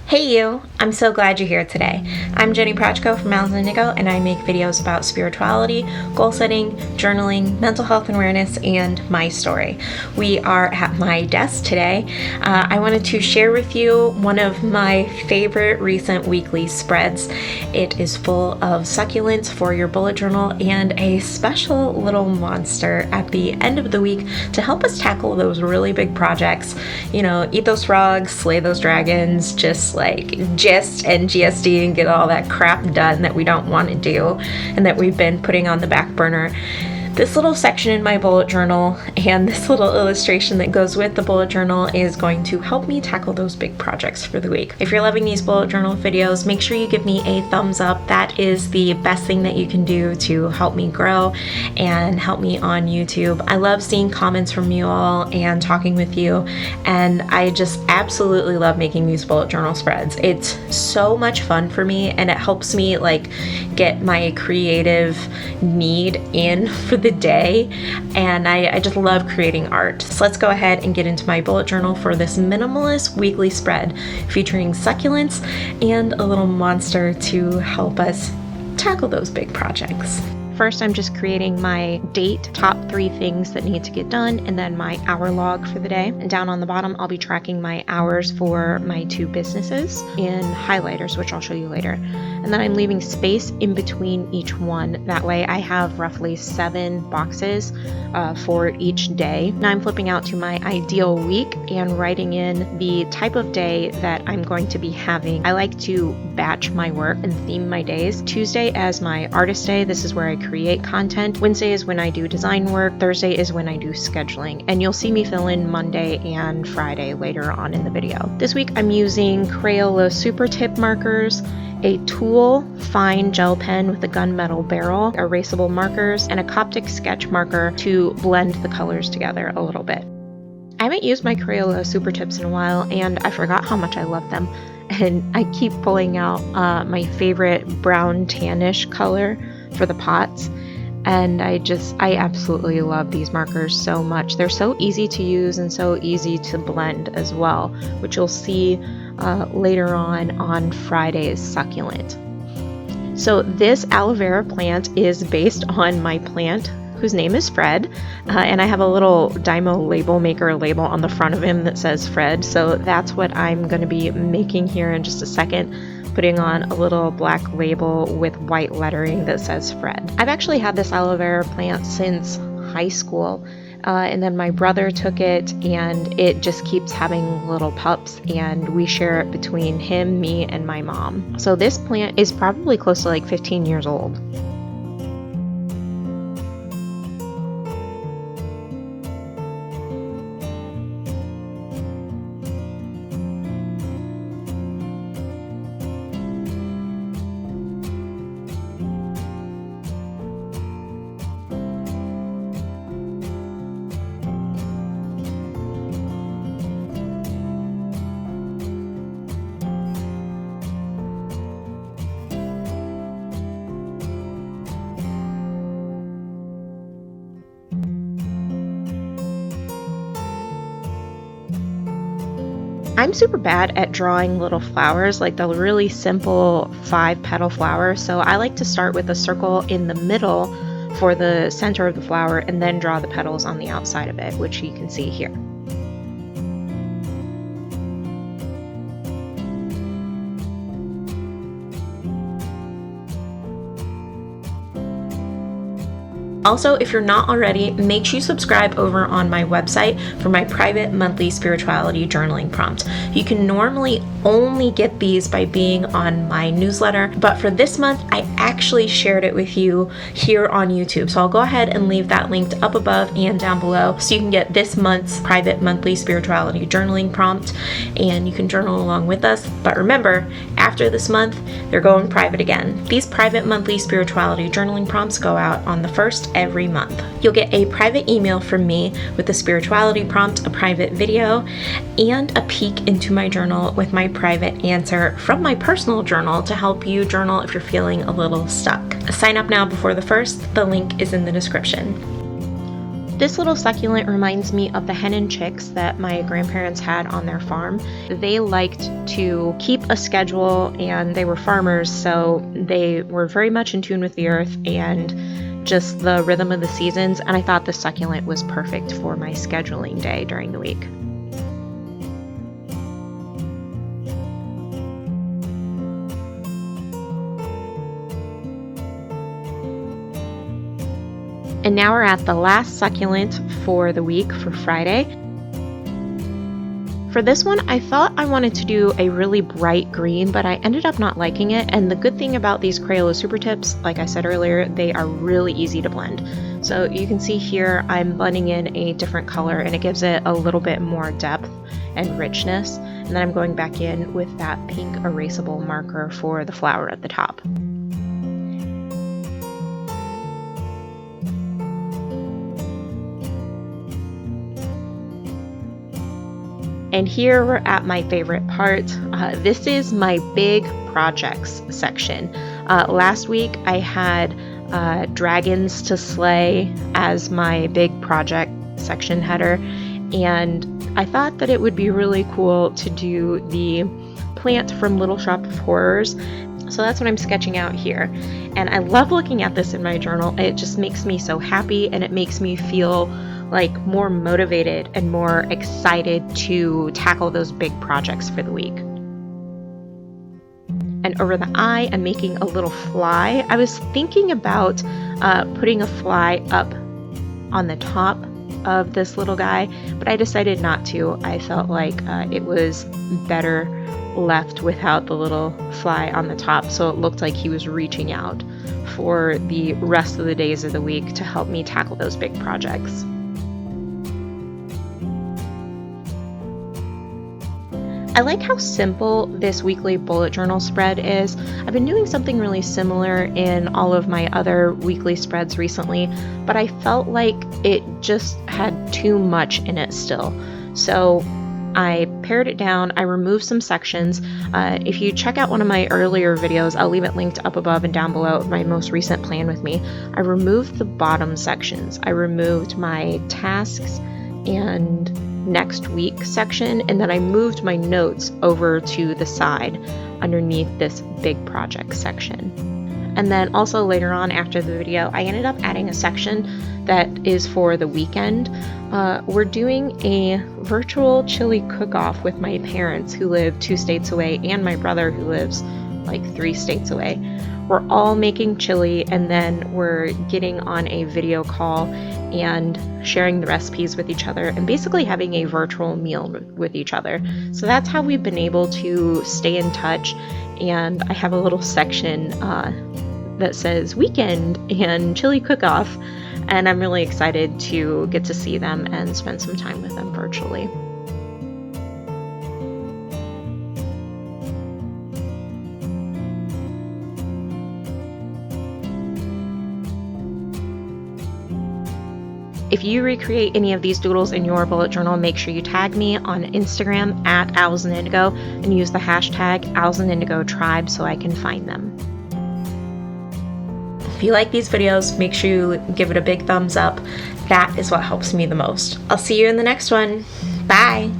Hey you! I'm so glad you're here today. I'm Jenny Prachko from Mountains Indigo, and I make videos about spirituality, goal setting, journaling, mental health and awareness, and my story. We are at my desk today. I wanted to share with you one of my favorite recent weekly spreads. It is full of succulents for your bullet journal and a special little monster at the end of the week to help us tackle those really big projects. You know, eat those frogs, slay those dragons, just gist and GSD and get all that crap done that we don't want to do and that we've been putting on the back burner. This little section in my bullet journal and this little illustration that goes with the bullet journal is going to help me tackle those big projects for the week. If you're loving these bullet journal videos, make sure you give me a thumbs up. That is the best thing that you can do to help me grow and help me on YouTube. I love seeing comments from you all and talking with you, and I just absolutely love making these bullet journal spreads. It's so much fun for me, and it helps me get my creative need in for the day, and I just love creating art. So let's go ahead and get into my bullet journal for this minimalist weekly spread featuring succulents and a little monster to help us tackle those big projects. First, I'm just creating my date, top 3 things that need to get done, and then my hour log for the day. And down on the bottom, I'll be tracking my hours for my 2 businesses in highlighters, which I'll show you later. And then I'm leaving space in between each one. That way I have roughly 7 boxes for each day. Now I'm flipping out to my ideal week and writing in the type of day that I'm going to be having. I like to batch my work and theme my days. Tuesday as my artist day. This is where I create content. Wednesday is when I do design work. Thursday is when I do scheduling. And you'll see me fill in Monday and Friday later on in the video. This week I'm using Crayola Super Tip markers, a Tool fine gel pen with a gunmetal barrel, erasable markers, and a Coptic sketch marker to blend the colors together a little bit. I haven't used my Crayola Super Tips in a while, and I forgot how much I love them. And I keep pulling out my favorite brown tannish color for the pots. And I absolutely love these markers so much. They're so easy to use and so easy to blend as well, which you'll see later on Friday's succulent. So this aloe vera plant is based on my plant, whose name is Fred, and I have a little Dymo label maker label on the front of him that says Fred, so that's what I'm going to be making here in just a second, putting on a little black label with white lettering that says Fred. I've actually had this aloe vera plant since high school, and then my brother took it, and it just keeps having little pups, and we share it between him, me, and my mom. So this plant is probably close to 15 years old. I'm super bad at drawing little flowers, like the really simple 5-petal flower, so I like to start with a circle in the middle for the center of the flower and then draw the petals on the outside of it, which you can see here. Also, if you're not already, make sure you subscribe over on my website for my private monthly spirituality journaling prompt. You can normally only get these by being on my newsletter, but for this month, I actually shared it with you here on YouTube. So I'll go ahead and leave that linked up above and down below so you can get this month's private monthly spirituality journaling prompt and you can journal along with us. But remember, after this month, they're going private again. These private monthly spirituality journaling prompts go out on the 1st every month. You'll get a private email from me with a spirituality prompt, a private video, and a peek into my journal with my private answer from my personal journal to help you journal if you're feeling a little stuck. Sign up now before the 1st. The link is in the description. This little succulent reminds me of the hen and chicks that my grandparents had on their farm. They liked to keep a schedule, and they were farmers, so they were very much in tune with the earth and just the rhythm of the seasons, and I thought the succulent was perfect for my scheduling day during the week. And now we're at the last succulent for the week for Friday. For this one, I thought I wanted to do a really bright green, but I ended up not liking it. And the good thing about these Crayola Super Tips, like I said earlier, they are really easy to blend. So you can see here I'm blending in a different color, and it gives it a little bit more depth and richness. And then I'm going back in with that pink erasable marker for the flower at the top. And here we're at my favorite part. This is my big projects section. Last week I had dragons to slay as my big project section header, and I thought that it would be really cool to do the plant from Little Shop of Horrors. So that's what I'm sketching out here. And I love looking at this in my journal. It just makes me so happy, and it makes me feel like more motivated and more excited to tackle those big projects for the week. And over the eye, I'm making a little fly. I was thinking about putting a fly up on the top of this little guy, but I decided not to. I felt like it was better left without the little fly on the top, so it looked like he was reaching out for the rest of the days of the week to help me tackle those big projects. I like how simple this weekly bullet journal spread is. I've been doing something really similar in all of my other weekly spreads recently, but I felt like it just had too much in it still. So I pared it down, I removed some sections. If you check out one of my earlier videos, I'll leave it linked up above and down below, my most recent plan with me. I removed the bottom sections. I removed my tasks and next week section, and then I moved my notes over to the side underneath this big project section. And then also later on after the video, I ended up adding a section that is for the weekend. We're doing a virtual chili cook-off with my parents who live 2 states away and my brother who lives like 3 states away. We're all making chili, and then we're getting on a video call and sharing the recipes with each other and basically having a virtual meal with each other. So that's how we've been able to stay in touch. And I have a little section that says weekend and chili cook-off, and I'm really excited to get to see them and spend some time with them virtually. If you recreate any of these doodles in your bullet journal, make sure you tag me on Instagram at Owls and Indigo and use the hashtag Owls and Indigo Tribe so I can find them. If you like these videos, make sure you give it a big thumbs up. That is what helps me the most. I'll see you in the next one. Bye!